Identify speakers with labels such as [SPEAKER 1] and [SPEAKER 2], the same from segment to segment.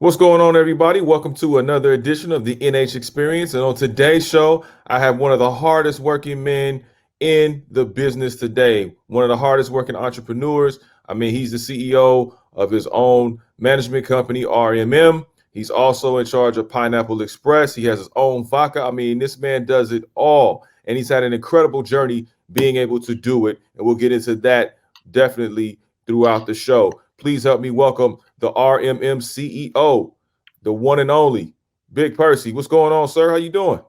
[SPEAKER 1] What's going on, everybody? Welcome to another edition of the NH Experience. And on today's show, I have one of the hardest working men in the business today, one of the hardest working entrepreneurs. I mean, he's the CEO of his own management company, RMM. He's also in charge of Pineapple Express. He has his own vodka. I mean, this man does it all. And he's had an incredible journey being able to do it. And we'll get into that definitely throughout the show. Please help me welcome the RMM CEO, the one and only Bigg Percy. What's going on, sir? How you doing?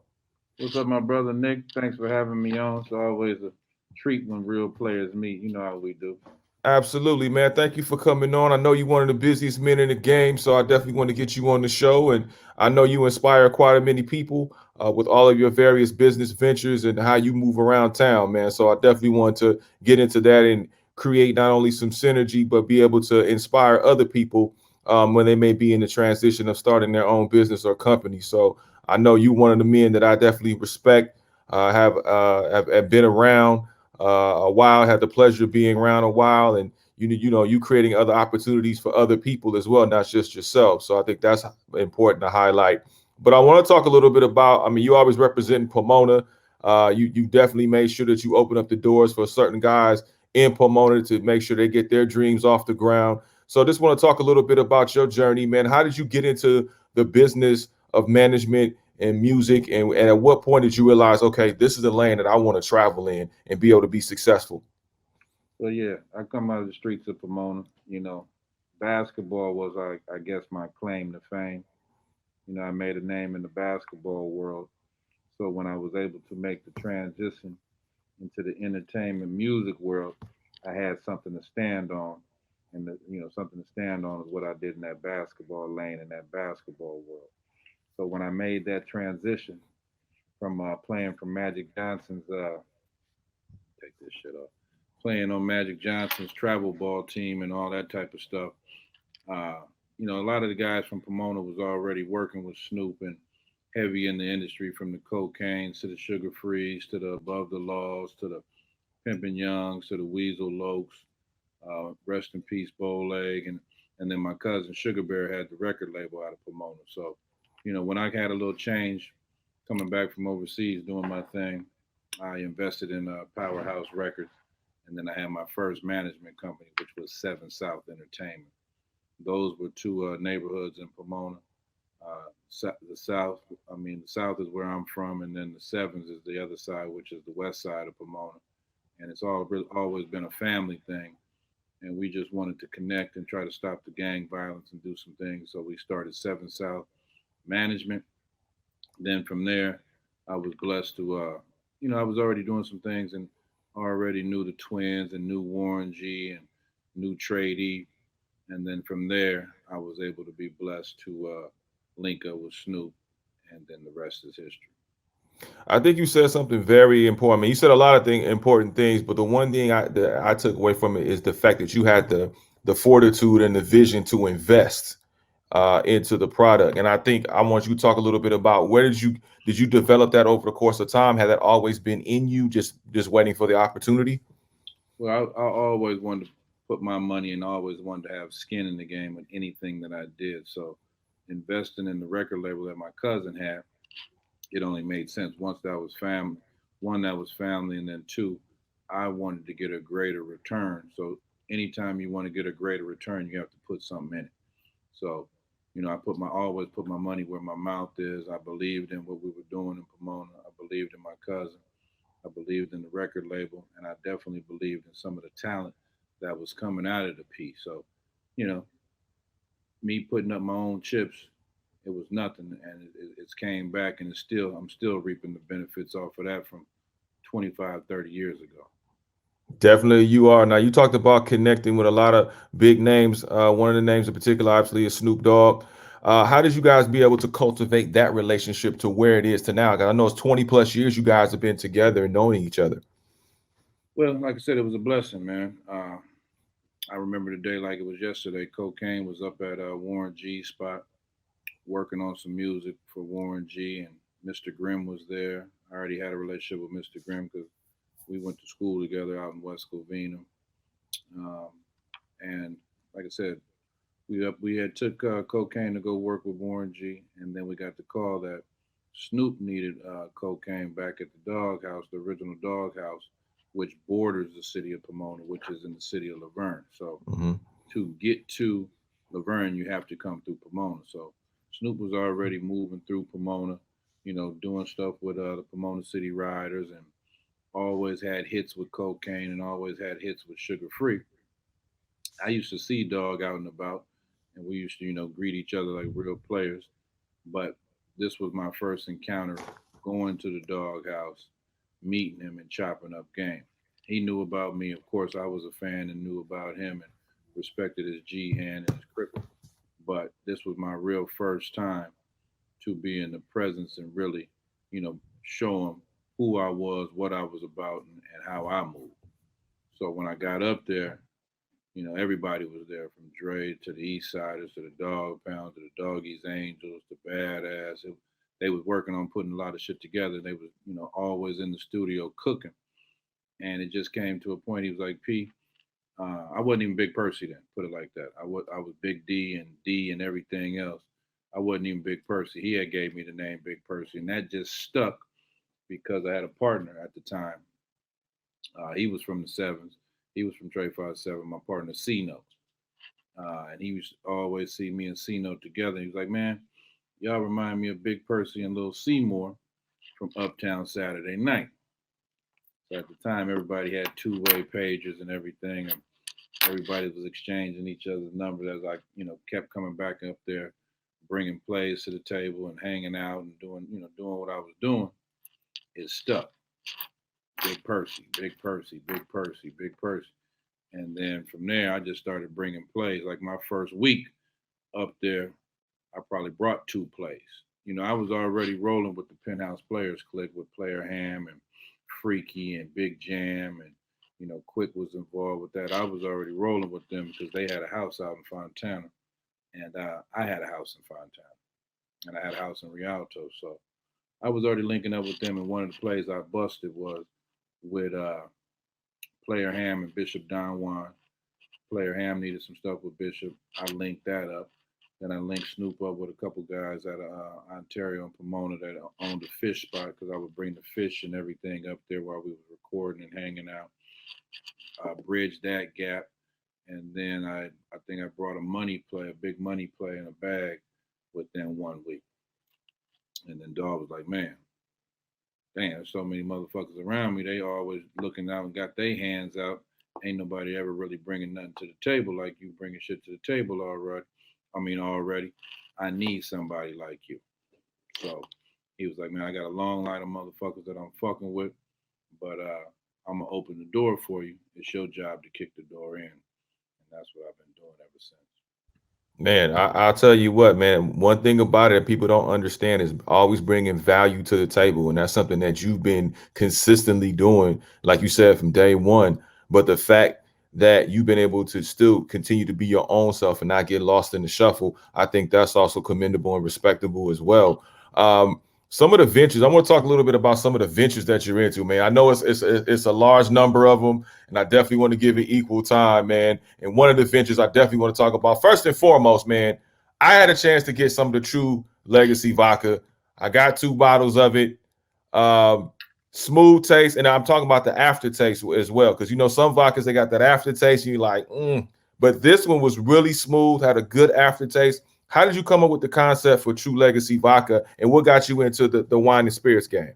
[SPEAKER 2] What's up, my brother Nick? Thanks for having me on. It's always a treat when real players meet. You know how we do.
[SPEAKER 1] Absolutely, man. Thank you for coming on. I know you're one of the busiest men in the game, so I definitely want to get you on the show. And I know you inspire quite a many people with all of your various business ventures and how you move around town, man. So I definitely want to get into that and create not only some synergy, but be able to inspire other people when they may be in the transition of starting their own business or company. So I know you one of the men that I definitely respect, have been around a while, had the pleasure of being around a while, and you creating other opportunities for other people as well, not just yourself. So I think that's important to highlight. But I want to talk a little bit about. I mean, you always representing Pomona. You definitely made sure that you open up the doors for certain guys in Pomona to make sure they get their dreams off the ground. So I just want to talk a little bit about your journey, man. How did you get into the business of management and music, and at what point did you realize, okay, this is the lane that I want to travel in and be able to be successful?
[SPEAKER 2] Well, yeah, I come out of the streets of Pomona. Basketball was, I guess, my claim to fame. I made a name in the basketball world. So when I was able to make the transition into the entertainment music world, I had something to stand on. And something to stand on is what I did in that basketball lane in that basketball world. So when I made that transition from playing for Magic Johnson's take this shit off. Playing on Magic Johnson's travel ball team and all that type of stuff. Uh, a lot of the guys from Pomona was already working with Snoop and heavy in the industry, from the cocaines to the sugar frees to the above the laws to the pimpin' youngs to the weasel lokes. Rest in peace, Bowleg, and then my cousin Sugar Bear had the record label out of Pomona. So, when I had a little change coming back from overseas doing my thing, I invested in Powerhouse Records, and then I had my first management company, which was Seven South Entertainment. Those were two neighborhoods in Pomona. The South, the South is where I'm from, and then the Sevens is the other side, which is the west side of Pomona. And it's always been a family thing. And we just wanted to connect and try to stop the gang violence and do some things. So we started Seven South Management. Then from there, I was blessed to, I was already doing some things and already knew the twins and knew Warren G and knew Trady. And then from there, I was able to be blessed to link up with Snoop, and then the rest is history.
[SPEAKER 1] I think you said something very important. I mean, you said a lot of important things, but the one thing that I took away from it is the fact that you had the fortitude and the vision to invest into the product. And I think I want you to talk a little bit about where did you develop that over the course of time? Had that always been in you, just waiting for the opportunity?
[SPEAKER 2] Well, I always wanted to put my money and always wanted to have skin in the game with anything that I did. So investing in the record label that my cousin had, it only made sense. Once that was family, one, that was family, and then two, I wanted to get a greater return. So anytime you want to get a greater return, you have to put something in it. So, I always put my money where my mouth is. I believed in what we were doing in Pomona. I believed in my cousin. I believed in the record label, and I definitely believed in some of the talent that was coming out of the piece. So, you know, me putting up my own chips, it was nothing, and it's came back, and I'm still reaping the benefits off of that from 25, 30 years ago.
[SPEAKER 1] Definitely, you are. Now, you talked about connecting with a lot of big names. One of the names in particular, obviously, is Snoop Dogg. How did you guys be able to cultivate that relationship to where it is to now? 'Cause I know it's 20 plus years you guys have been together and knowing each other.
[SPEAKER 2] Well, like I said, it was a blessing, man. I remember the day like it was yesterday. Cocaine was up at Warren G's spot working on some music for Warren G, and Mr. Grimm was there. I already had a relationship with Mr. Grimm because we went to school together out in West Covina. Um, and like I said, We had took cocaine to go work with Warren G, and then we got the call that Snoop needed cocaine back at the doghouse, the original doghouse, which borders the city of Pomona, which is in the city of Laverne. So
[SPEAKER 1] Hmm.
[SPEAKER 2] to get to Laverne, you have to come through Pomona. So Snoop was already moving through Pomona, doing stuff with the Pomona City Riders, and always had hits with cocaine and always had hits with sugar free. I used to see Dog out and about, and we used to, greet each other like real players. But this was my first encounter going to the doghouse, meeting him, and chopping up game. He knew about me. Of course, I was a fan and knew about him and respected his G hand and his crippet. But this was my real first time to be in the presence and really, show him who I was, what I was about, and how I moved. So when I got up there, everybody was there from Dre to the East Siders to the Dog Pound to the Doggies Angels to Badass. They was working on putting a lot of shit together. They was, always in the studio cooking. And it just came to a point. He was like, P, I wasn't even Bigg Percy then. Put it like that. I was Big D and D and everything else. I wasn't even Bigg Percy. He had gave me the name Bigg Percy, and that just stuck because I had a partner at the time. He was from the sevens. He was from Trey 57. My partner C Note. And he used to always see me and C Note together. He was like, man, y'all remind me of Bigg Percy and Lil Seymour from Uptown Saturday Night. So at the time, everybody had two-way pages and everything, and everybody was exchanging each other's numbers as I, kept coming back up there, bringing plays to the table and hanging out and doing what I was doing. It stuck. Bigg Percy, Bigg Percy, Bigg Percy, Bigg Percy. And then from there, I just started bringing plays. Like my first week up there, I probably brought two plays. I was already rolling with the Penthouse Players clique with Player Ham and Freaky and Big Jam and Quick was involved with that. I was already rolling with them because they had a house out in Fontana, and I had a house in Fontana, and I had a house in Rialto. So I was already linking up with them, and one of the plays I busted was with Player Ham and Bishop Don Juan. Player Ham needed some stuff with Bishop. I linked that up. Then I linked Snoop up with a couple guys out of Ontario and Pomona that owned a fish spot because I would bring the fish and everything up there while we was recording and hanging out. Bridge that gap, and then I think I brought a money play, a big money play in a bag within 1 week. And then Dog was like, man, damn, there's so many motherfuckers around me. They always looking out and got their hands out. Ain't nobody ever really bringing nothing to the table like you bringing shit to the table already. Already. I need somebody like you. So he was like, man, I got a long line of motherfuckers that I'm fucking with, but I'm gonna open the door for you. It's your job to kick the door in, and that's what I've been doing ever since.
[SPEAKER 1] Man, I'll tell you what, man. One thing about it that people don't understand is always bringing value to the table, and that's something that you've been consistently doing, like you said, from day one. But the fact that you've been able to still continue to be your own self and not get lost in the shuffle, I think that's also commendable and respectable as well. Some of the ventures, I want to talk a little bit about some of the ventures that you're into, man. I know it's a large number of them, and I definitely want to give it equal time, man. And one of the ventures I definitely want to talk about, first and foremost, man, I had a chance to get some of the True Legacy Vodka. I got 2 bottles of it. Um, Smooth taste, and I'm talking about the aftertaste as well, because some vodkas they got that aftertaste, and you're like, but this one was really smooth, had a good aftertaste. How did you come up with the concept for True Legacy Vodka, and what got you into the wine and spirits game?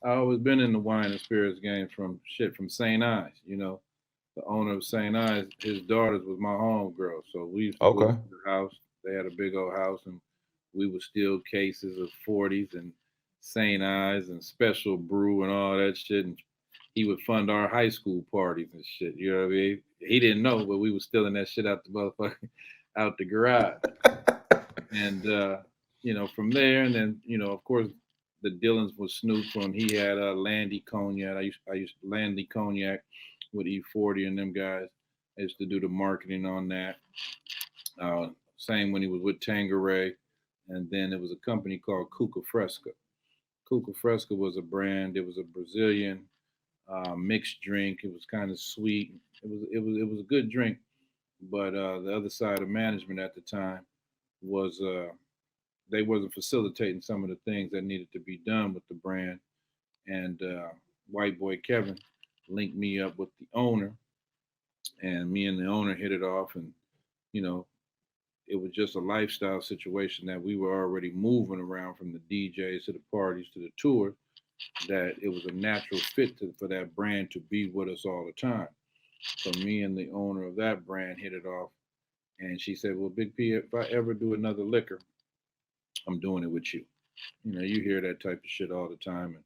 [SPEAKER 2] I always been in the wine and spirits game from St. Ives. The owner of St. Ives, his daughters was my homegirl. So we used to go
[SPEAKER 1] Okay.
[SPEAKER 2] to the house. They had a big old house, and we would steal cases of 40s and St. Ives and Special Brew and all that shit. And he would fund our high school parties and shit. You know what I mean? He didn't know, but we was stealing that shit out the motherfucker, out the garage. And from there, and then of course, the dealings with Snoop when he had Landy Cognac. I used Landy Cognac with E40 and them guys. I used to do the marketing on that. Uh, Same when he was with Tangeray, and then it was a company called Cuca Fresca. Cuca Fresca was a brand. It was a Brazilian mixed drink. It was kind of sweet. It was a good drink, But the other side of management at the time was they wasn't facilitating some of the things that needed to be done with the brand. And White Boy Kevin linked me up with the owner, and me and the owner hit it off. And you know, it was just a lifestyle situation that we were already moving around from the DJs to the parties to the tour. That it was a natural fit for that brand to be with us all the time. So me and the owner of that brand hit it off, and she said, "Well, Big P, if I ever do another liquor, I'm doing it with you." You know, you hear that type of shit all the time, and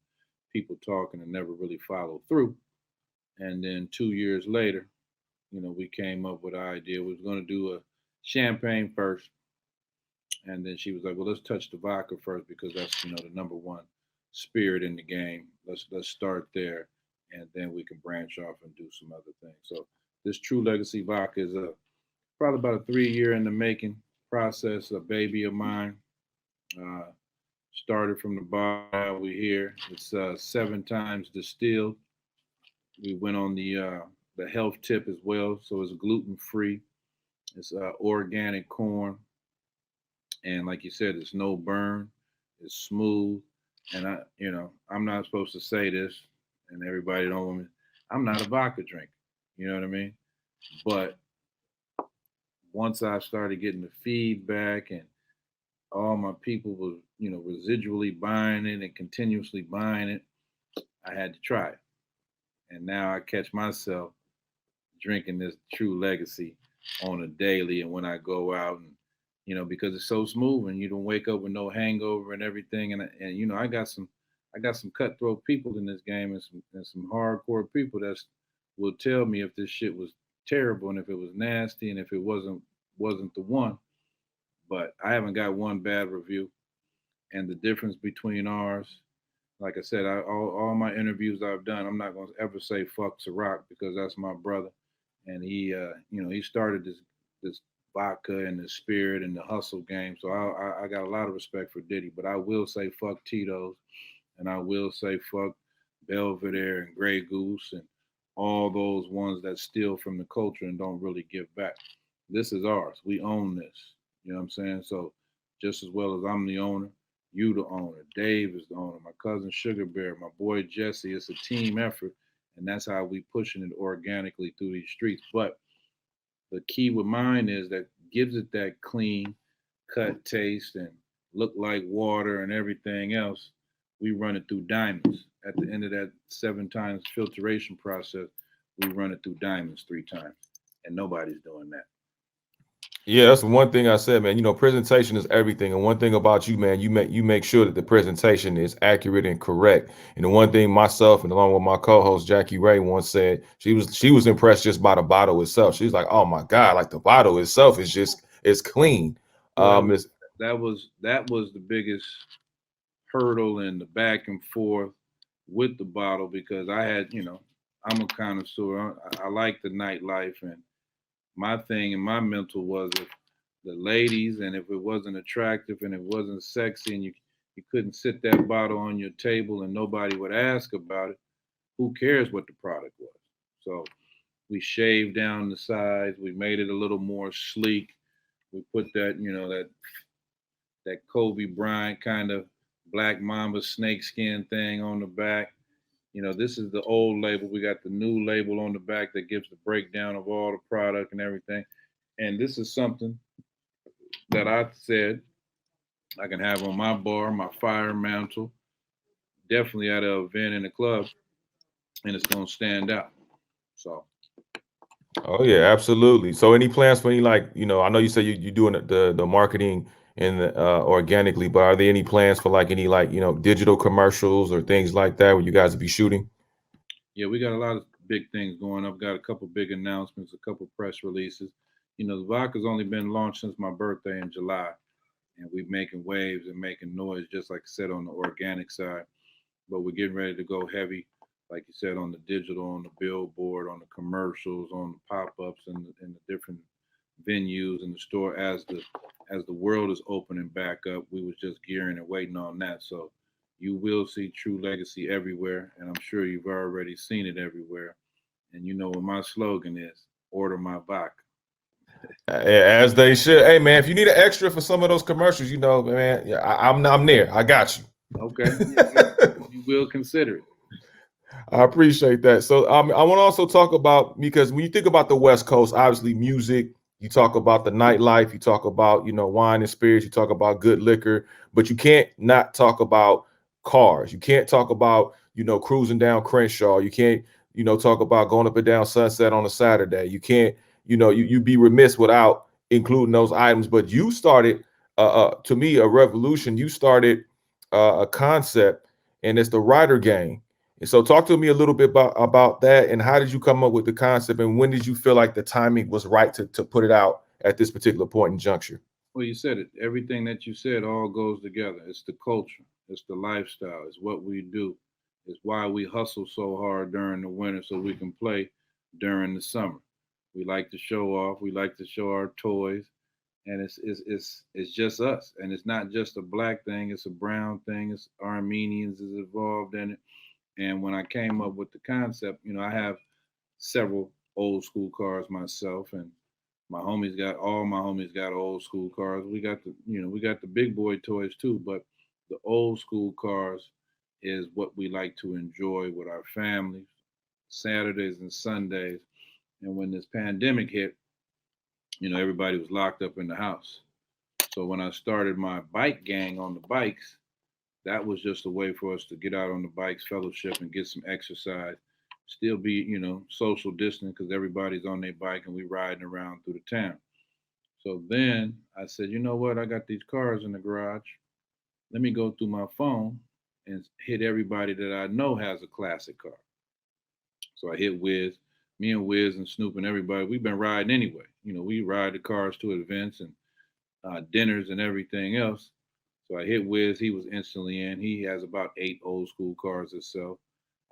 [SPEAKER 2] people talking and never really follow through. And then 2 years later, we came up with an idea. We was going to do a champagne first, and then she was like, "Well, let's touch the vodka first because that's the number one spirit in the game. Let's start there, and then we can branch off and do some other things." So this True Legacy Vodka is probably about a 3 year in the making process. A baby of mine. Uh, Started from the bottom. Now we're here. It's 7 times distilled. We went on the health tip as well, so it's gluten free. It's organic corn, and like you said, it's no burn. It's smooth, and I'm not supposed to say this, and everybody don't want me. I'm not a vodka drinker. You know what I mean? But once I started getting the feedback and all my people were, residually buying it and continuously buying it, I had to try it. And now I catch myself drinking this True Legacy on a daily, and when I go out, and because it's so smooth and you don't wake up with no hangover and everything. And I got some cutthroat people in this game, and some hardcore people that will tell me if this shit was terrible and if it was nasty and if it wasn't the one. But I haven't got one bad review. And the difference between ours, like I said, all my interviews I've done, I'm not going to ever say fuck Ciroc because that's my brother, and he started this vodka and the spirit and the hustle game. So I got a lot of respect for Diddy, but I will say fuck Tito's, and I will say fuck Belvedere and Grey Goose and all those ones that steal from the culture and don't really give back. This is ours. We own this. You know what I'm saying? So just as well as I'm the owner, you the owner, Dave is the owner, my cousin Sugar Bear, my boy Jesse. It's a team effort, and that's how we pushing it organically through these streets. But the key with mine is that gives it that clean cut taste and look like water and everything else. We run it through diamonds. At the end of that 7 times filtration process, we run it through diamonds 3 times, and nobody's doing that.
[SPEAKER 1] Yeah, that's one thing I said, man. Presentation is everything. And one thing about you, man, you make sure that the presentation is accurate and correct. And the one thing myself and along with my co-host Jackie Ray once said, she was impressed just by the bottle itself. She's like, "Oh my God, like the bottle itself is just it's clean."
[SPEAKER 2] Well,
[SPEAKER 1] It's
[SPEAKER 2] that was the biggest hurdle in the back and forth with the bottle because I'm a connoisseur. I like the nightlife, and my thing and my mental was if the ladies and if it wasn't attractive and it wasn't sexy and you couldn't sit that bottle on your table and nobody would ask about it, who cares what the product was? So we shaved down the sides, we made it a little more sleek. We put that Kobe Bryant kind of black mamba snakeskin thing on the back. This is the old label. We got the new label on the back that gives the breakdown of all the product and everything. And this is something that I said I can have on my bar, my fire mantle, definitely at an event in a club, and it's gonna stand out. So
[SPEAKER 1] Oh yeah, absolutely. So any plans for any like, I know you said you doing the marketing and organically, but are there any plans for like any like, digital commercials or things like that where you guys will be shooting?
[SPEAKER 2] yeah, we got a lot of big things going up. Got a couple big announcements, a couple press releases. The vodka's only been launched since my birthday in July, and we're making waves and making noise, just like I said on the organic side. But we're getting ready to go heavy, like you said, on the digital, on the billboard, on the commercials, on the pop-ups, and the different venues in the store as the world is opening back up. We was just gearing and waiting on that. So you will see True Legacy everywhere, and I'm sure you've already seen it everywhere. And you know what my slogan is: order my vodka.
[SPEAKER 1] As they should. Hey man, if you need an extra for some of those commercials, you know, man, yeah, I'm there. I got you.
[SPEAKER 2] Okay, yeah, good. You will consider it.
[SPEAKER 1] I appreciate that. So I want to also talk about, because when you think about the West Coast, obviously music, you talk about the nightlife, you talk about, wine and spirits, you talk about good liquor, but you can't not talk about cars. You can't talk about, cruising down Crenshaw. You can't, talk about going up and down Sunset on a Saturday. You can't, you'd be remiss without including those items. But you started, to me, a revolution. You started a concept, and it's the rider gang. And so talk to me a little bit about that, and how did you come up with the concept, and when did you feel like the timing was right to put it out at this particular point in juncture?
[SPEAKER 2] Well, you said it. Everything that you said all goes together. It's the culture, it's the lifestyle, it's what we do, it's why we hustle so hard during the winter so we can play during the summer. We like to show off, we like to show our toys, and it's just us. And it's not just a black thing, it's a brown thing, it's Armenians is involved in it. And when I came up with the concept, I have several old school cars myself, and all my homies got old school cars. We got the big boy toys too, but the old school cars is what we like to enjoy with our families, Saturdays and Sundays. And when this pandemic hit, everybody was locked up in the house. So when I started my bike gang on the bikes, that was just a way for us to get out on the bikes, fellowship, and get some exercise. Still be, social distance because everybody's on their bike and we riding around through the town. So then I said, you know what? I got these cars in the garage. Let me go through my phone and hit everybody that I know has a classic car. So I hit Wiz, me and Wiz and Snoop and everybody. We've been riding anyway. We ride the cars to events and dinners and everything else. So I hit Wiz. He was instantly in. He has about 8 old school cars himself.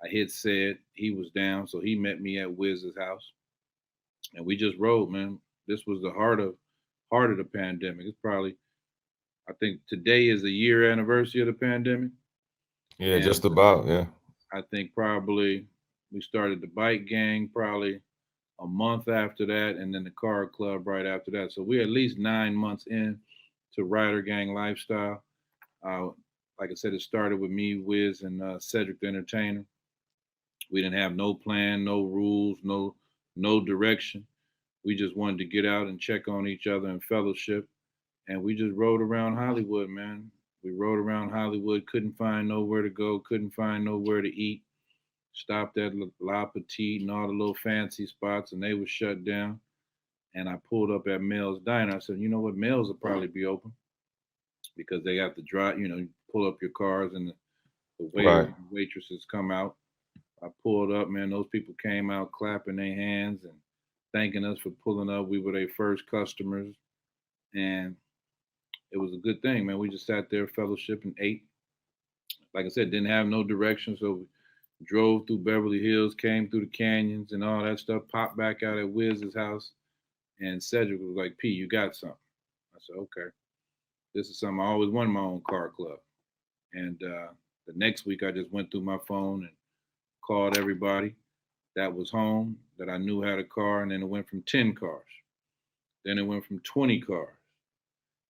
[SPEAKER 2] I hit Said. He was down. So he met me at Wiz's house. And we just rode, man. This was the heart of the pandemic. It's probably, I think today is the year anniversary of the pandemic.
[SPEAKER 1] Yeah,
[SPEAKER 2] And
[SPEAKER 1] just about. Yeah.
[SPEAKER 2] I think probably we started the bike gang probably a month after that, and then the car club right after that. So we're at least 9 months in to Rider Gang lifestyle. Uh, like I said, it started with me, Wiz, and Cedric the Entertainer. We didn't have no plan, no rules, no direction. We just wanted to get out and check on each other and fellowship. And we just rode around Hollywood, man. We rode around Hollywood, couldn't find nowhere to go, couldn't find nowhere to eat. Stopped at La Petite and all the little fancy spots, and they were shut down. And I pulled up at Mel's Diner. I said, you know what, Mel's will probably be open because they got the drive. You pull up your cars and the waiters
[SPEAKER 1] Right.
[SPEAKER 2] and waitresses come out. I pulled up, man. Those people came out clapping their hands and thanking us for pulling up. We were their first customers, and it was a good thing, man. We just sat there, fellowship, and ate. Like I said, didn't have no direction, so we drove through Beverly Hills, came through the canyons and all that stuff. Popped back out at Wiz's house, and Cedric was like, "P, you got something?" I said, "Okay, this is something I always wanted my own car club." And the next week, I just went through my phone and called everybody that was home that I knew had a car, and then it went from 10 cars, then it went from 20 cars,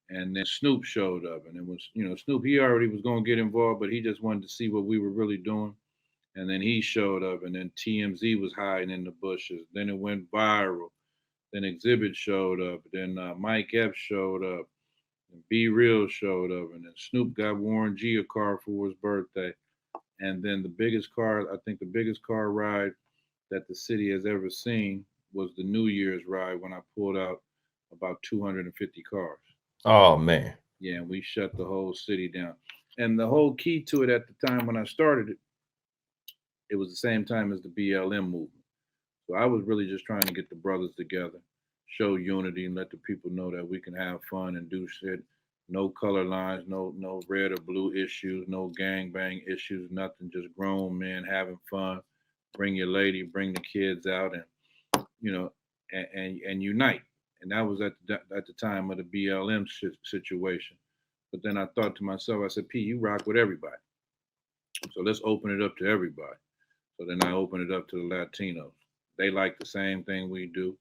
[SPEAKER 2] and then Snoop showed up, and it was Snoop. He already was gonna get involved, but he just wanted to see what we were really doing. And then he showed up, and then TMZ was hiding in the bushes. Then it went viral. Then Exhibit showed up. Then Mike Epps showed up. And Be Real showed up. And then Snoop got Warren G a car for his birthday. And then I think the biggest car ride that the city has ever seen was the New Year's ride when I pulled out about 250 cars.
[SPEAKER 1] Oh man.
[SPEAKER 2] Yeah, and we shut the whole city down. And the whole key to it at the time when I started it, it was the same time as the BLM movement. So I was really just trying to get the brothers together, show unity, and let the people know that we can have fun and do shit. No color lines, no red or blue issues, no gang bang issues, nothing. Just grown men having fun. Bring your lady, bring the kids out, and you know, and unite. And that was at the time of the BLM situation. But then I thought to myself, I said, P, you rock with everybody, so let's open it up to everybody. So then I opened it up to the Latinos. They like the same thing we do.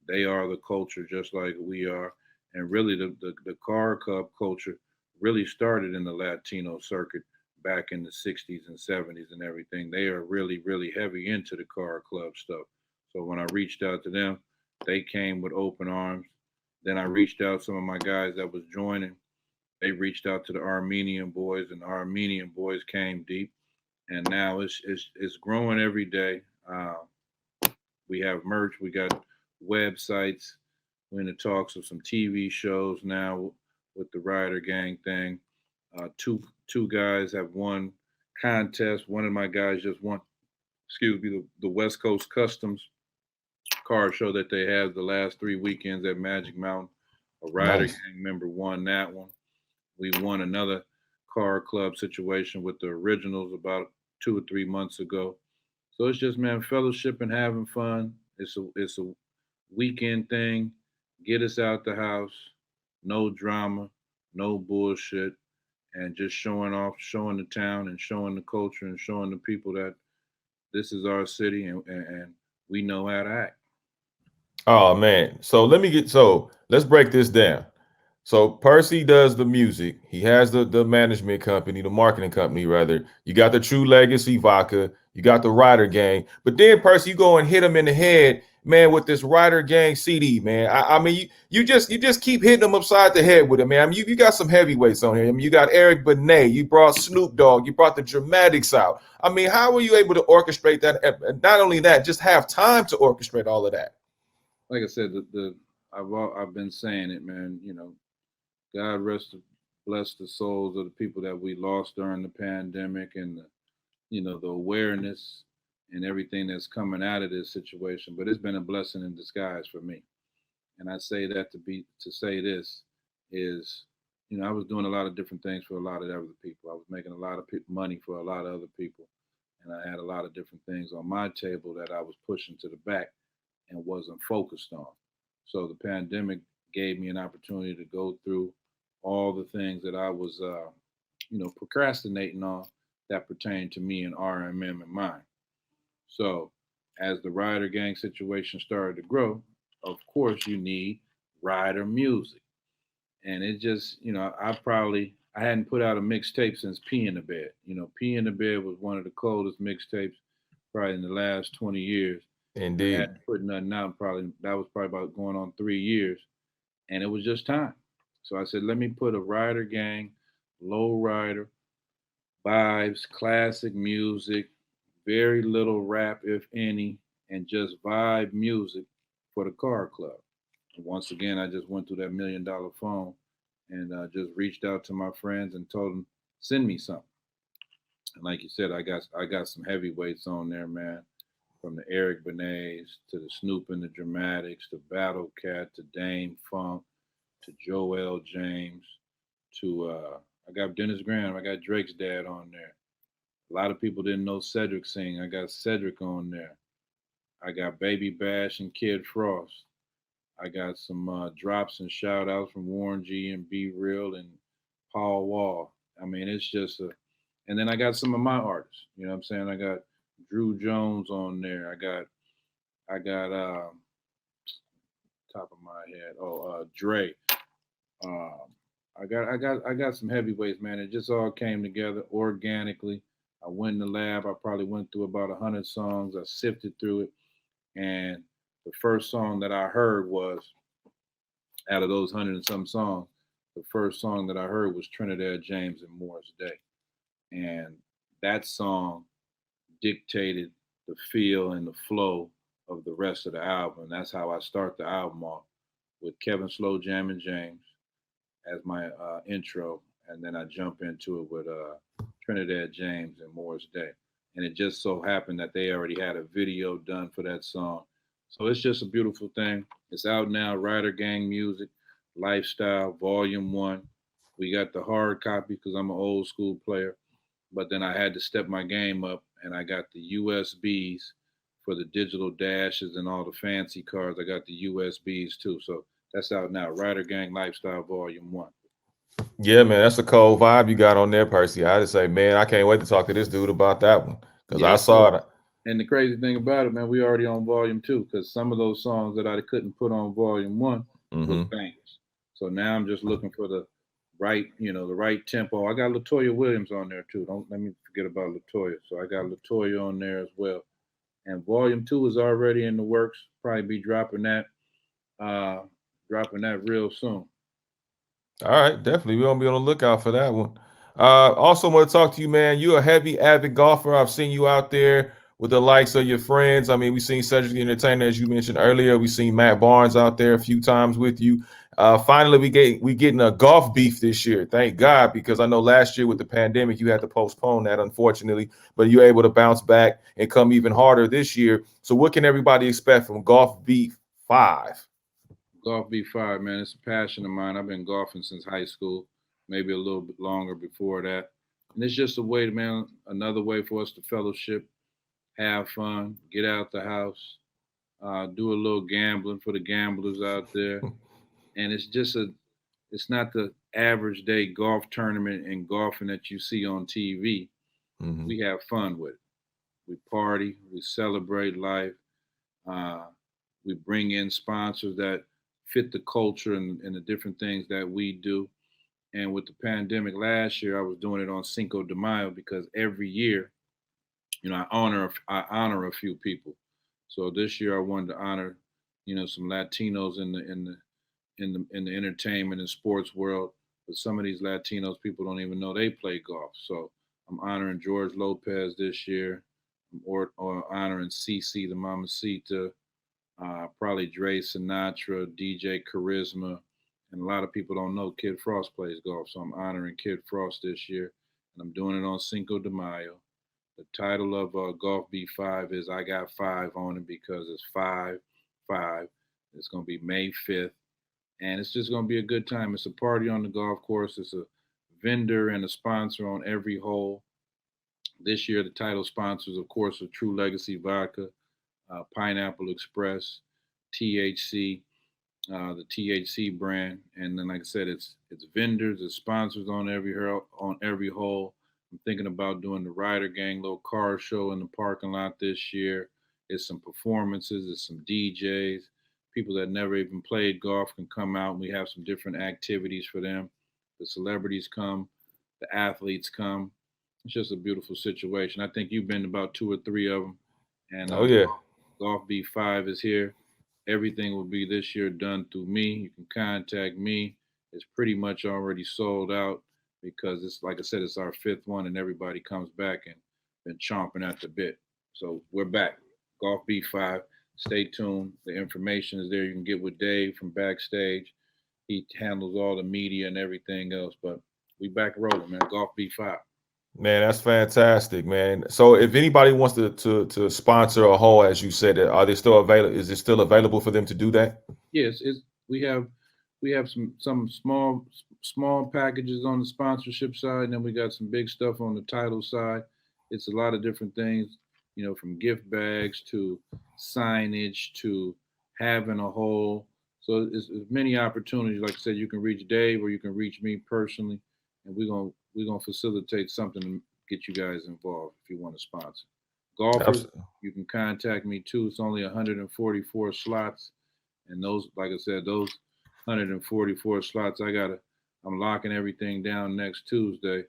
[SPEAKER 2] They are the culture just like we are. And really, the car club culture really started in the Latino circuit back in the 60s and 70s and everything. They are really, really heavy into the car club stuff. So when I reached out to them, they came with open arms. Then I reached out some of my guys that was joining. They reached out to the Armenian boys, and the Armenian boys came deep. And now it's growing every day. We have merch. We got websites. We're in the talks of some TV shows now with the Rider Gang thing. Two guys have won contests. One of my guys just won, excuse me, the West Coast Customs car show that they had the last 3 weekends at Magic Mountain. A Rider
[SPEAKER 1] Nice.
[SPEAKER 2] Gang member won that one. We won another car club situation with the originals about 2 or 3 months ago. So it's just, man, fellowship and having fun. It's a weekend thing. Get us out the house. No drama, no bullshit, and just showing off, showing the town, and showing the culture, and showing the people that this is our city, and we know how to act.
[SPEAKER 1] Oh man. So let's break this down. So Percy does the music. He has the management company, the marketing company rather. You got the True Legacy Vodka. You got the Rider Gang. But then Percy, you go and hit him in the head, man, with this Rider Gang CD, man. I mean, you just keep hitting them upside the head with it, man. I mean, you got some heavyweights on here. I mean, you got Eric Benet. You brought Snoop Dogg. You brought the Dramatics out. I mean, how were you able to orchestrate that? And not only that, just have time to orchestrate all of that.
[SPEAKER 2] Like I said, I've been saying it, man. God bless the souls of the people that we lost during the pandemic, and the awareness and everything that's coming out of this situation. But it's been a blessing in disguise for me. And I say that to say this is, I was doing a lot of different things for a lot of other people. I was making a lot of money for a lot of other people, and I had a lot of different things on my table that I was pushing to the back and wasn't focused on. So the pandemic gave me an opportunity to go through all the things that I was, procrastinating on that pertained to me and RMM and mine. So as the Rider Gang situation started to grow, of course you need Rider music. And it just, I hadn't put out a mixtape since Pee in the Bed. Pee in the Bed was one of the coldest mixtapes probably in the last 20 years. I
[SPEAKER 1] Indeed.
[SPEAKER 2] hadn't put nothing out probably, that was probably about going on 3 years. And it was just time. So I said, let me put a Rider Gang, low rider, vibes, classic music, very little rap, if any, and just vibe music for the car club. And once again, I just went through that $1 million phone and just reached out to my friends and told them, send me something. And like you said, I got some heavyweights on there, man. From the Eric Benets to the Snoop and the Dramatics to Battle Cat to Dame Funk to Joel James to I got Dennis Graham, I got Drake's dad on there. A lot of people didn't know Cedric sing. I got Cedric on there. I got Baby Bash and Kid Frost. I got some drops and shout outs from Warren G and Be Real and Paul Wall. I mean, it's just a, and then I got some of my artists. You know what I'm saying? I got Drew Jones on there. I got top of my head. Oh, Dre. Um, I got some heavyweights, man. It just all came together organically. I went in the lab. I probably went through about 100 songs. I sifted through it, and the first song that I heard was out of those hundred and some songs. The first song that I heard was Trinidad James and Morris Day, and that song dictated the feel and the flow of the rest of the album. That's how I start the album off with Kevin Slow Jam and James as my intro, and then I jump into it with Trinidad James and Morris Day. And it just so happened that they already had a video done for that song. So it's just a beautiful thing. It's out now, Rider Gang Music, Lifestyle, Volume 1. We got the hard copy because I'm an old school player, but then I had to step my game up and I got the USBs for the digital dashes and all the fancy cards. I got the USBs too. So that's out now. Rider Gang Lifestyle Volume 1.
[SPEAKER 1] Yeah, man, that's a cold vibe you got on there, Percy. I just say, man, I can't wait to talk to this dude about that one because
[SPEAKER 2] Yeah,
[SPEAKER 1] I
[SPEAKER 2] I told
[SPEAKER 1] saw it.
[SPEAKER 2] And the crazy thing about it, man, we already on volume 2 because some of those songs that I couldn't put on volume 1 was
[SPEAKER 1] Hmm.
[SPEAKER 2] bangers. So now I'm just looking for the right, the right tempo. I got Latoya Williams on there too. Don't let me forget about Latoya. So I got Latoya on there as well. And volume 2 is already in the works. Probably be uh, dropping that real soon.
[SPEAKER 1] All right, definitely. We're gonna be on the lookout for that one. Also, want to talk to you, man. You're a heavy avid golfer. I've seen you out there with the likes of your friends. I mean, we've seen Cedric the Entertainer, as you mentioned earlier. We've seen Matt Barnes out there a few times with you. Finally, we getting a golf beef this year. Thank God, because I know last year with the pandemic, you had to postpone that, unfortunately. But you're able to bounce back and come even harder this year. So, what can everybody expect from Golf Beef 5?
[SPEAKER 2] Golf B5, man, it's a passion of mine. I've been golfing since high school, maybe a little bit longer before that. And it's just a way, man, another way for us to fellowship, have fun, get out the house, do a little gambling for the gamblers out there. And it's not the average day golf tournament and golfing that you see on TV.
[SPEAKER 1] Hmm.
[SPEAKER 2] We have fun with it. We party, we celebrate life. Uh, we bring in sponsors that fit the culture and the different things that we do. And with the pandemic last year, I was doing it on Cinco de Mayo because every year, I honor a few people. So this year I wanted to honor, some Latinos in the entertainment and sports world. But some of these Latinos people don't even know they play golf. So I'm honoring George Lopez this year. Or honoring CC the Mamacita, probably Dre Sinatra, DJ Charisma, and a lot of people don't know Kid Frost plays golf. So I'm honoring Kid Frost this year, and I'm doing it on Cinco de Mayo. The title of Golf B5 is I Got Five on it because it's 5-5. It's going to be May 5th, and it's just going to be a good time. It's a party on the golf course. It's a vendor and a sponsor on every hole. This year, the title sponsors, of course, are True Legacy Vodka, Pineapple Express, THC, the THC brand, and then like I said, it's vendors, it's sponsors on every hole. I'm thinking about doing the Rider Gang little car show in the parking lot this year. It's some performances, it's some DJs. People that never even played golf can come out, and we have some different activities for them. The celebrities come, the athletes come. It's just a beautiful situation. I think you've been to about two or three of them, and
[SPEAKER 1] Oh yeah.
[SPEAKER 2] Golf B5 is here. Everything will be this year done through me. You can contact me. It's pretty much already sold out because it's like I said, it's our fifth one, and everybody comes back and been chomping at the bit. So we're back. Golf B5. Stay tuned. The information is there. You can get with Dave from backstage. He handles all the media and everything else. But we back rolling, man. Golf B5.
[SPEAKER 1] Man, that's fantastic, man. So if anybody wants to sponsor a hole, as you said, are they still available? Is it still available for them to do that?
[SPEAKER 2] Yes, we have we have some small packages on the sponsorship side, and then we got some big stuff on the title side. It's a lot of different things, from gift bags to signage to having a hole. So it's many opportunities. Like I said, you can reach Dave or you can reach me personally, and we're gonna facilitate something to get you guys involved if you want to sponsor. Golfers,
[SPEAKER 1] Absolutely.
[SPEAKER 2] you can contact me too. It's only 144 slots, and those, like I said, those 144 slots, I'm locking everything down next Tuesday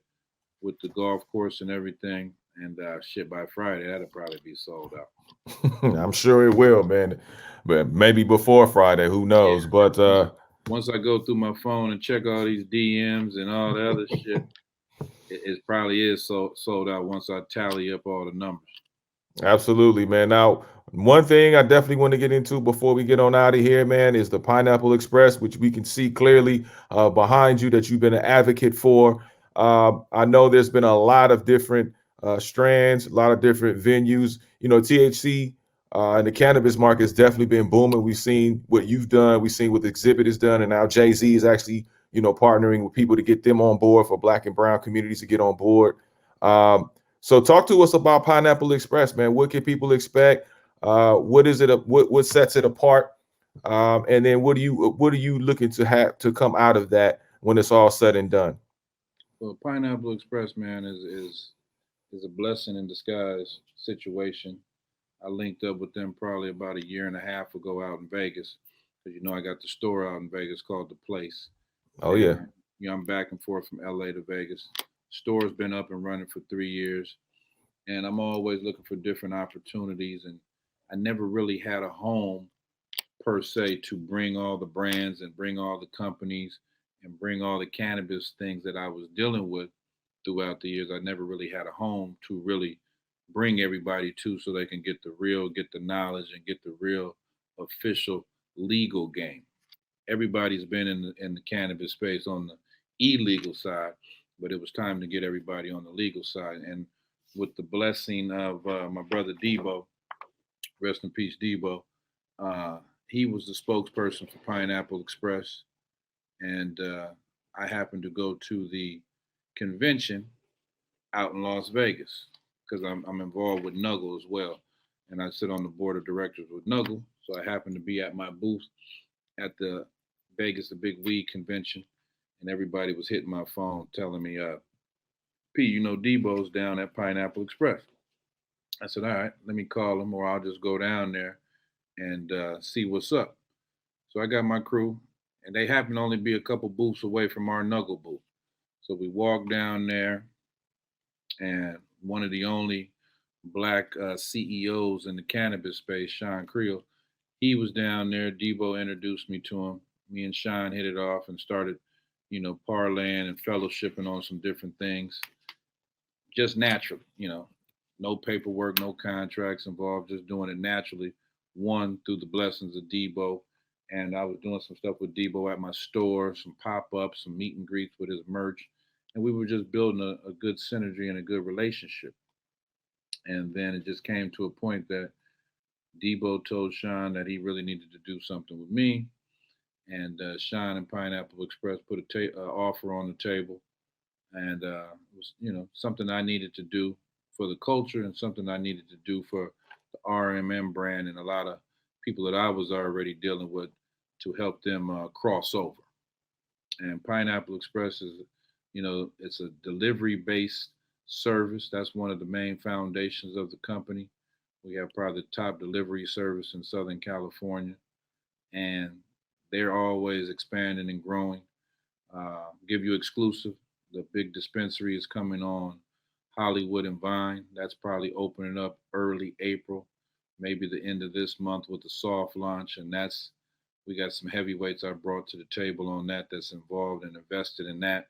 [SPEAKER 2] with the golf course and everything. And shit, by Friday, that'll probably be sold out.
[SPEAKER 1] I'm sure it will, man. But maybe before Friday, who
[SPEAKER 2] Yeah.
[SPEAKER 1] knows? But
[SPEAKER 2] Once, once I go through my phone and check all these DMs and all the other shit, it probably is sold out once I tally up all the numbers.
[SPEAKER 1] absolutely, man. Now, one thing I definitely want to get into before we get on out of here, man, is the Pineapple Express, which we can see clearly behind you that you've been an advocate for. I know there's been a lot of different strands, a lot of different venues. THC and the cannabis market has definitely been booming. We've seen what you've done, we've seen what the exhibit has done, and now Jay-Z is actually, partnering with people to get them on board for Black and Brown communities to get on board. Um, so talk to us about Pineapple Express, man. What can people expect? What is it? What sets it apart? And then what are you looking to have to come out of that when it's all said and done?
[SPEAKER 2] Well, Pineapple Express, man, is a blessing in disguise situation. I linked up with them probably about a year and a half ago out in Vegas, because I got the store out in Vegas called the Place,
[SPEAKER 1] Oh yeah.
[SPEAKER 2] and I'm back and forth from LA to Vegas. Store's been up and running for 3 years, and I'm always looking for different opportunities. And I never really had a home per se to bring all the brands and bring all the companies and bring all the cannabis things that I was dealing with throughout the years. I never really had a home to really bring everybody to, so they can get the knowledge and get the real official legal game. Everybody's been in the cannabis space on the illegal side, but it was time to get everybody on the legal side. And with the blessing of my brother Debo, rest in peace, Debo, uh, he was the spokesperson for Pineapple Express, and I happened to go to the convention out in Las Vegas, because I'm involved with Nuggle as well, and I sit on the board of directors with Nuggle. So I happened to be at my booth at the Vegas the Big Weed convention, and everybody was hitting my phone telling me, "P, Debo's down at Pineapple Express." I said, "All right, let me call him, or I'll just go down there and see what's up." So I got my crew, and they happened to only be a couple booths away from our Nuggle booth. So we walked down there, and one of the only black CEOs in the cannabis space, Sean Creel, he was down there. Debo introduced me to him. Me and Sean hit it off and started, parlaying and fellowshipping on some different things, just naturally, no paperwork, no contracts involved, just doing it naturally. One, through the blessings of Debo. And I was doing some stuff with Debo at my store, some pop ups, some meet and greets with his merch. And we were just building a good synergy and a good relationship. And then it just came to a point that Debo told Sean that he really needed to do something with me. And Sean and Pineapple Express put a offer on the table, and it was something I needed to do for the culture, and something I needed to do for the RMM brand, and a lot of people that I was already dealing with, to help them cross over. And Pineapple Express is, it's a delivery based service. That's one of the main foundations of the company. We have probably the top delivery service in Southern California, and they're always expanding and growing. Give you exclusive. The big dispensary is coming on Hollywood and Vine. That's probably opening up early April, maybe the end of this month with the soft launch. And we got some heavyweights I brought to the table on that, that's involved and invested in that.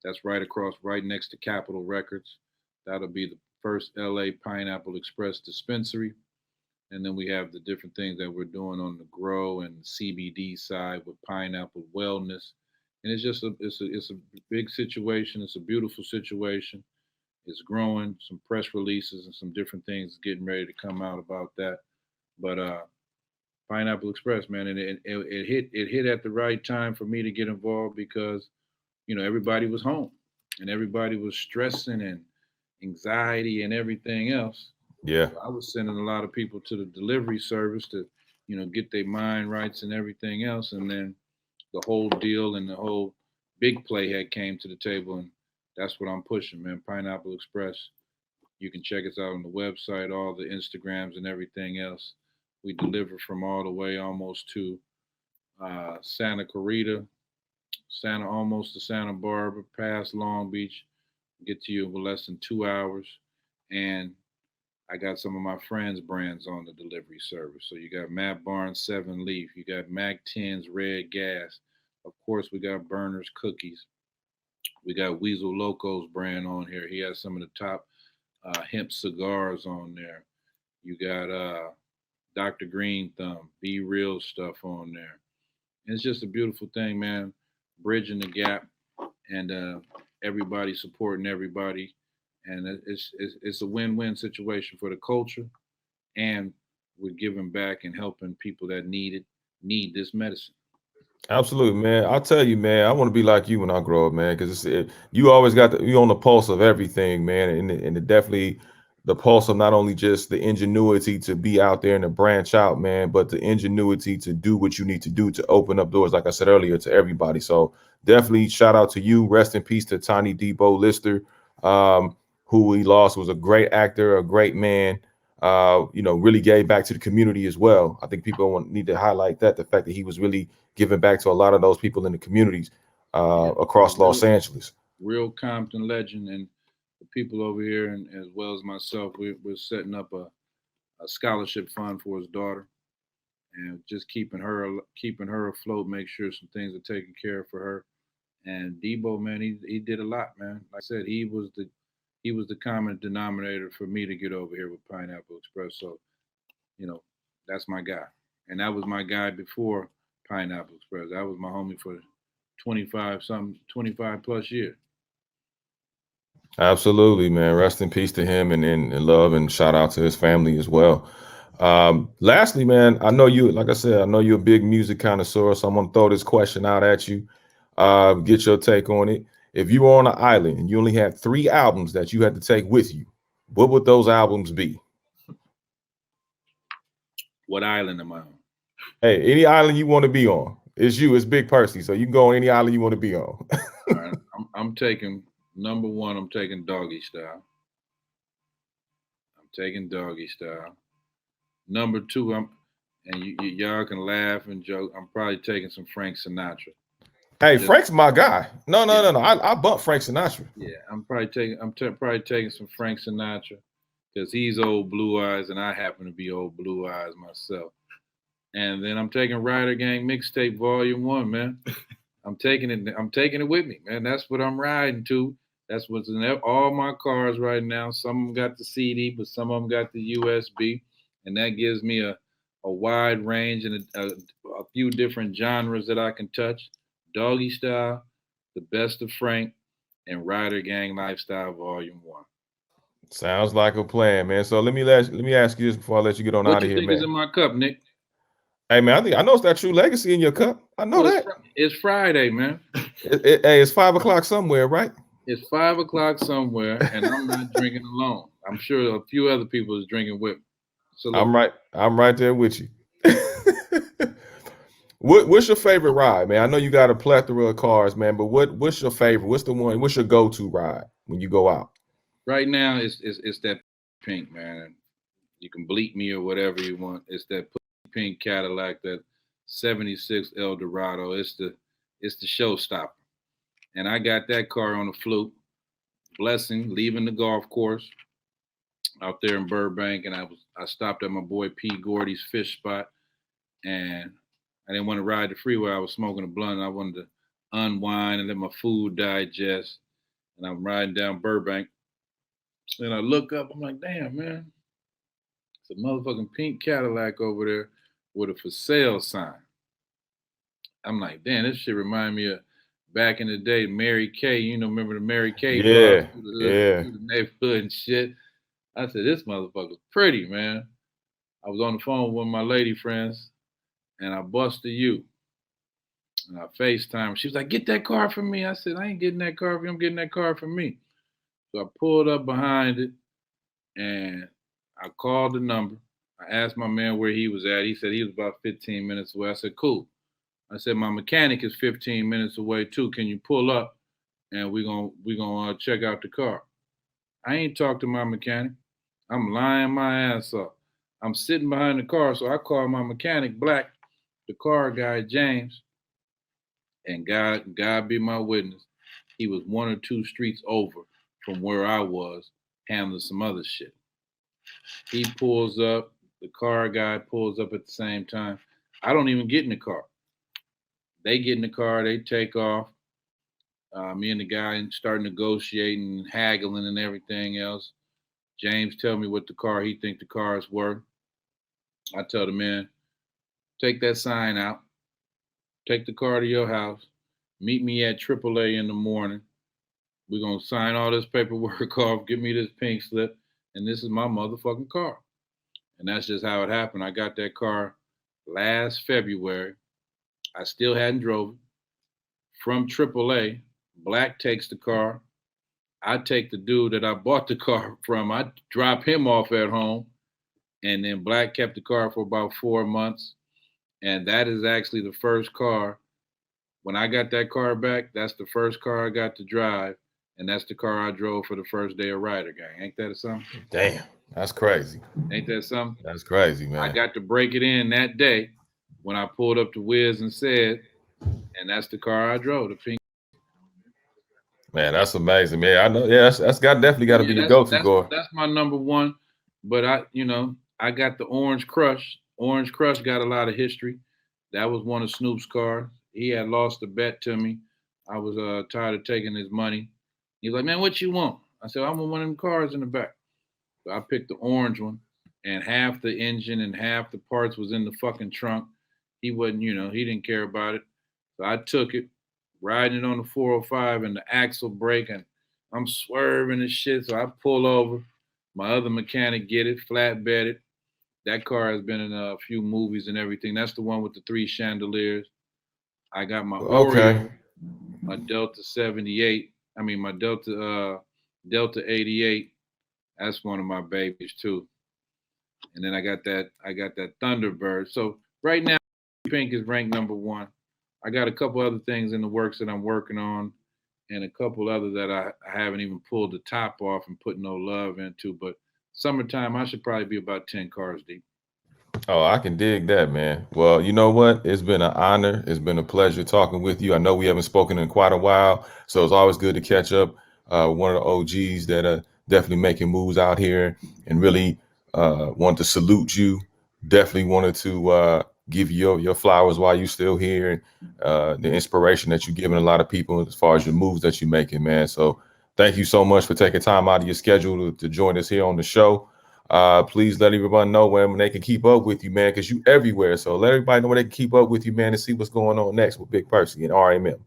[SPEAKER 2] That's right next to Capitol Records. That'll be the first LA Pineapple Express dispensary. And then we have the different things that we're doing on the grow and CBD side with Pineapple Wellness. And it's just a big situation. It's a beautiful situation. It's growing. Some press releases and some different things getting ready to come out about that. But Pineapple Express, man, and it hit at the right time for me to get involved, because everybody was home and everybody was stressing and anxiety and everything else.
[SPEAKER 1] Yeah.
[SPEAKER 2] So I was sending a lot of people to the delivery service to, get their mind rights and everything else. And then the whole deal and the whole big play had came to the table, and that's what I'm pushing, man. Pineapple Express. You can check us out on the website, all the Instagrams and everything else. We deliver from all the way almost to Santa Clarita, almost to Santa Barbara, past Long Beach. Get to you in less than 2 hours, and I got some of my friends' brands on the delivery service. So you got Matt Barnes 7 Leaf, you got Mac 10's Red Gas. Of course, we got Burners Cookies. We got Weasel Loco's brand on here. He has some of the top hemp cigars on there. You got Dr. Green Thumb, Be Real stuff on there. And it's just a beautiful thing, man. Bridging the gap, and everybody supporting everybody, and it's a win-win situation for the culture, and we're giving back and helping people that need this medicine.
[SPEAKER 1] Absolutely, man. I'll tell you, man. I want to be like you when I grow up, man, because you always got you on the pulse of everything, man, and definitely the pulse of not only just the ingenuity to be out there and to branch out, man, but the ingenuity to do what you need to do to open up doors, like I said earlier, to everybody. So definitely shout out to you. Rest in peace to Tiny Debo Lister, um, who we lost. Was a great actor, a great man. really gave back to the community as well. I think people need to highlight that, the fact that he was really giving back to a lot of those people in the communities
[SPEAKER 2] Yeah, a
[SPEAKER 1] across Los Angeles.
[SPEAKER 2] real Compton legend, and the people over here, and as well as myself, we're setting up a scholarship fund for his daughter, and just keeping her afloat. Make sure some things are taken care of for her. And Debo, man, he did a lot, man. Like I said, he was the common denominator for me to get over here with Pineapple Express. So you know, that's my guy, and that was my guy before Pineapple Express. That was my homie for 25 plus years.
[SPEAKER 1] Absolutely, man. Rest in peace to him, and love and shout out to his family as well. Lastly, man, I know you, like I said, I know you're a big music connoisseur, so I'm gonna throw this question out at you. Get your take on it. If you were on an island and you only had 3 albums that you had to take with you, what would those albums be?
[SPEAKER 2] What island am I on?
[SPEAKER 1] Hey, any island you want to be on. It's you, it's Big Percy. So you can go on any island you want to be on.
[SPEAKER 2] All right, I'm taking number one. I'm taking Doggy Style. I'm taking Doggy Style. Number two, and y'all can laugh and joke. I'm probably taking some Frank Sinatra.
[SPEAKER 1] Hey,
[SPEAKER 2] Just
[SPEAKER 1] Frank's my guy. No, no,
[SPEAKER 2] yeah,
[SPEAKER 1] no, no. I bump Frank Sinatra.
[SPEAKER 2] yeah. I'm probably taking some Frank Sinatra because he's old blue eyes, and I happen to be old blue eyes myself. And then I'm taking Rider Gang Mixtape Volume One, man. I'm taking it. I'm taking it with me, man. That's what I'm riding to. That's what's in all my cars right now. Some of them got the CD, but some of them got the USB, and that gives me a wide range and a few different genres that I can touch. Doggy Style, The Best of Frank, and Rider Gang Lifestyle Volume One.
[SPEAKER 1] Sounds like a plan, man. So let me ask you this before I let you get on
[SPEAKER 2] What
[SPEAKER 1] out of
[SPEAKER 2] you
[SPEAKER 1] here,
[SPEAKER 2] think is
[SPEAKER 1] man.
[SPEAKER 2] in my cup, Nick?
[SPEAKER 1] Hey, man, I know it's that True Legacy in your cup. I know
[SPEAKER 2] Well,
[SPEAKER 1] that.
[SPEAKER 2] it's Friday, man.
[SPEAKER 1] Hey, it's 5 o'clock somewhere, right?
[SPEAKER 2] It's 5 o'clock somewhere, and I'm not drinking alone. I'm sure a few other people is drinking with me. Salute.
[SPEAKER 1] I'm right. I'm right there with you. What's your favorite ride, man? I know you got a plethora of cars, man, but what's your favorite? What's the one? What's your go-to ride when you go out?
[SPEAKER 2] Right now, it's that pink, man. You can bleep me or whatever you want. It's that pink Cadillac, that '76 Eldorado. It's the showstopper, and I got that car on the fluke. Blessing, leaving the golf course out there in Burbank, and I stopped at my boy P Gordy's fish spot, and I didn't want to ride the freeway. I was smoking a blunt. And I wanted to unwind and let my food digest. And I'm riding down Burbank, and I look up. I'm like, damn, man, it's a motherfucking pink Cadillac over there with a for sale sign. I'm like, damn, this shit remind me of back in the day, Mary Kay. Remember the Mary Kay cars
[SPEAKER 1] Yeah, yeah.
[SPEAKER 2] through the neighborhood and shit. I said, this motherfucker's pretty, man. I was on the phone with one of my lady friends, and I busted you. And I FaceTime. She was like, get that car for me. I said, I ain't getting that car for you. I'm getting that car for me. So I pulled up behind it, and I called the number. I asked my man where he was at. He said he was about 15 minutes away. I said, cool. I said, my mechanic is 15 minutes away too. Can you pull up and we're gonna check out the car? I ain't talked to my mechanic. I'm lying my ass off. I'm sitting behind the car, so I called my mechanic, Black, the car guy, James, and God be my witness. He was one or two streets over from where I was handling some other shit. He pulls up, the car guy pulls up at the same time. I don't even get in the car. They get in the car, they take off. Me and the guy start negotiating, haggling, and everything else. James tell me what the car he think the car is worth. I tell the man, take that sign out, take the car to your house, meet me at AAA in the morning. We're gonna sign all this paperwork off, give me this pink slip, and this is my motherfucking car. And that's just how it happened. I got that car last February. I still hadn't drove it. From AAA, Black takes the car. I take the dude that I bought the car from. I drop him off at home, and then Black kept the car for about 4 months. And that is actually the first car. When I got that car back, that's the first car I got to drive, and that's the car I drove for the first day of Rider Gang. Ain't that something?
[SPEAKER 1] Damn, that's crazy.
[SPEAKER 2] Ain't that something?
[SPEAKER 1] That's crazy,
[SPEAKER 2] I
[SPEAKER 1] man.
[SPEAKER 2] got to break it in that day when I pulled up to Wiz and said, and that's the car I drove, the pink.
[SPEAKER 1] Man, that's amazing, man. I know. Yeah, that's got definitely got to
[SPEAKER 2] Yeah,
[SPEAKER 1] be your go-to, Gore.
[SPEAKER 2] that's my number one. But I got the Orange Crush. Orange Crush got a lot of history. That was one of Snoop's cars. He had lost a bet to me. I was tired of taking his money. He's like, "Man, what you want?" I said, "I want one of them cars in the back." So I picked the orange one, and half the engine and half the parts was in the fucking trunk. He wasn't, he didn't care about it. So I took it, riding it on the 405, and the axle brake, and I'm swerving and shit. So I pull over. My other mechanic get it, flatbed it. That car has been in a few movies and everything. That's the one with the three chandeliers. I got my
[SPEAKER 1] Okay.
[SPEAKER 2] Oreo, my Delta 78. I mean my Delta 88. That's one of my babies too. And then I got that Thunderbird. So right now, Pink is ranked number one. I got a couple other things in the works that I'm working on, and a couple other that I haven't even pulled the top off and put no love into. But summertime, I should probably be about 10 cars deep.
[SPEAKER 1] Oh, I can dig that, man. Well, you know what? It's been an honor. It's been a pleasure talking with you. I know we haven't spoken in quite a while, so it's always good to catch up. One of the OGs that are definitely making moves out here, and really want to salute you. Definitely wanted to give you your flowers while you're still here, and the inspiration that you're giving a lot of people as far as your moves that you're making, man. So thank you so much for taking time out of your schedule to join us here on the show. Please let everyone know when they can keep up with you, man, because you everywhere. So let everybody know where they can keep up with you, man, and see what's going on next with Bigg Percy and RMM.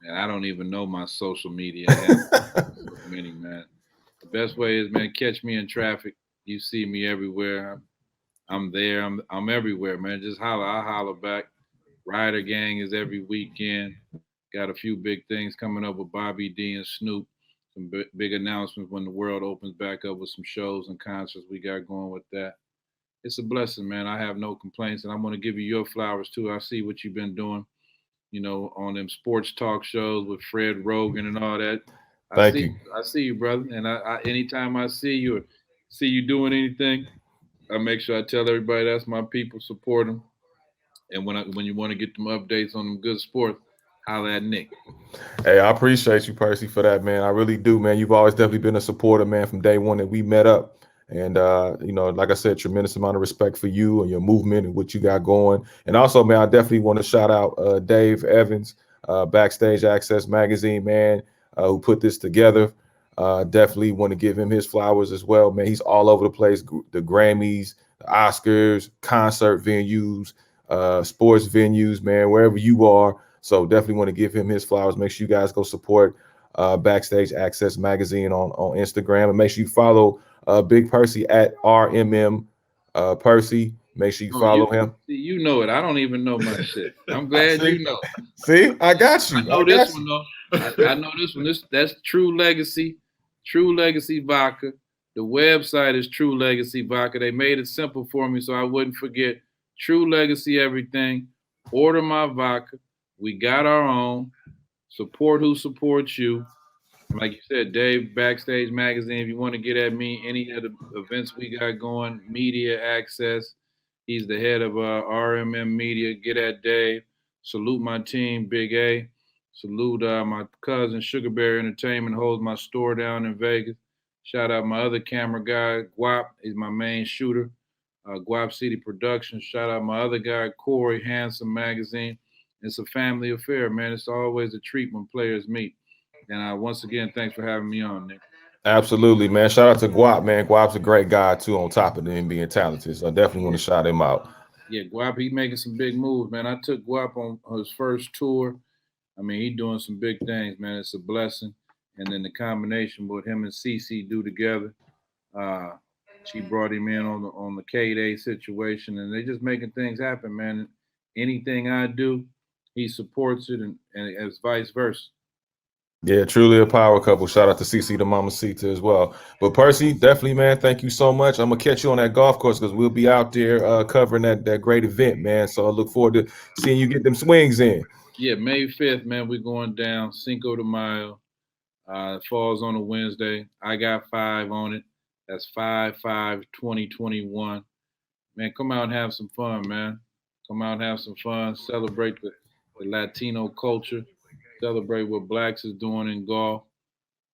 [SPEAKER 2] And I don't even know my social media handle. So many, man. The best way is, man, catch me in traffic. You see me everywhere. I'm there. I'm everywhere, man. Just holler. I holler back. Rider Gang is every weekend. Got a few big things coming up with Bobby D and Snoop. Some big announcements when the world opens back up with some shows and concerts we got going with that. It's a blessing, man. I have no complaints, and I'm going to give you your flowers too. I see what you've been doing, on them sports talk shows with Fred Rogan and all that. I
[SPEAKER 1] Thank
[SPEAKER 2] see,
[SPEAKER 1] you.
[SPEAKER 2] I see you, brother. And anytime I see you or see you doing anything, I make sure I tell everybody that's my people, support them. And when you want to get them updates on them good sports, holla at Nick.
[SPEAKER 1] Hey, I appreciate you, Percy, for that, man. I really do, man. You've always definitely been a supporter, man, from day one that we met up. And like I said, tremendous amount of respect for you and your movement and what you got going. And also, man, I definitely want to shout out Dave Evans, Backstage Access Magazine, man, who put this together. Definitely want to give him his flowers as well, man. He's all over the place, the Grammys, the Oscars, concert venues, sports venues, man, wherever you are. So definitely want to give him his flowers. Make sure you guys go support Backstage Access Magazine on Instagram, and make sure you follow Bigg Percy at RMM Percy. Make sure you
[SPEAKER 2] Oh, you
[SPEAKER 1] follow him.
[SPEAKER 2] see, you know it. I don't even know my shit. I'm glad
[SPEAKER 1] see,
[SPEAKER 2] you know.
[SPEAKER 1] see, I got
[SPEAKER 2] I
[SPEAKER 1] you. I
[SPEAKER 2] know
[SPEAKER 1] got
[SPEAKER 2] this one
[SPEAKER 1] you.
[SPEAKER 2] though. I know this one. That's True Legacy, True Legacy Vodka. The website is True Legacy Vodka. They made it simple for me so I wouldn't forget. True Legacy everything. Order my vodka. We got our own. Support who supports you. Like you said, Dave, Backstage Magazine. If you want to get at me, any of the events we got going, media access. He's the head of RMM Media. Get at Dave. Salute my team, Big A. Salute my cousin, Sugarberry Entertainment, holds my store down in Vegas. Shout out my other camera guy, Guap. He's my main shooter. Guap City Productions. Shout out my other guy, Corey, Handsome Magazine. It's a family affair, man. It's always a treat when players meet. And once again, thanks for having me on, Nick.
[SPEAKER 1] Absolutely, man. Shout out to Guap, man. Guap's a great guy too. On top of him being talented, so I definitely want
[SPEAKER 2] Yeah,
[SPEAKER 1] to shout him out.
[SPEAKER 2] yeah, Guap, he making some big moves, man. I took Guap on his first tour. I mean, he doing some big things, man. It's a blessing. And then the combination what him and Cece do together. Uh, she brought him in on the K-Day situation, and they just making things happen, man. Anything I do, he supports it, and as vice versa.
[SPEAKER 1] Yeah, truly a power couple. Shout out to CC the Mama Sita as well. But Percy, definitely, man, thank you so much. I'm gonna catch you on that golf course because we'll be out there covering that great event, man. So I look forward to seeing you get them swings in.
[SPEAKER 2] Yeah, May 5th, man, we're going down Cinco de Mayo. Falls on a Wednesday. I got 5 on it. That's 5/5/2021. Man, come out and have some fun, man. Come out and have some fun. Celebrate the Latino culture. Celebrate what blacks is doing in golf.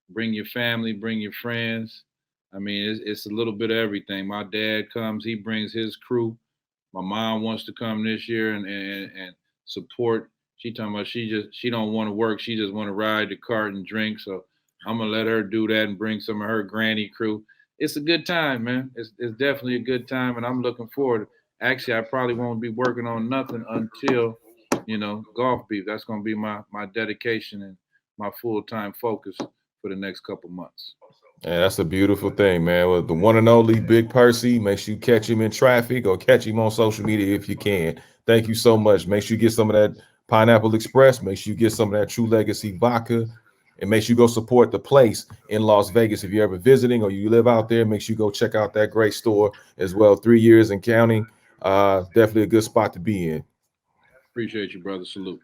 [SPEAKER 2] Bring your family, bring your friends. I mean, it's a little bit of everything. My dad comes, he brings his crew. My mom wants to come this year and support. She talking about she don't want to work. She just want to ride the cart and drink. So I'm gonna let her do that and bring some of her granny crew. It's a good time, man. It's definitely a good time, and I'm looking forward. Actually, I probably won't be working on nothing until golf beef. That's gonna be my dedication and my full time focus for the next couple months.
[SPEAKER 1] Yeah, that's a beautiful thing, man. With the one and only Bigg Percy, make sure you catch him in traffic or catch him on social media if you can. Thank you so much. Make sure you get some of that Pineapple Express. Make sure you get some of that True Legacy Vodka. And make sure you go support the place in Las Vegas. If you're ever visiting or you live out there, make sure you go check out that great store as well. 3 years and counting. Definitely a good spot to be in.
[SPEAKER 2] Appreciate you, brother. Salute.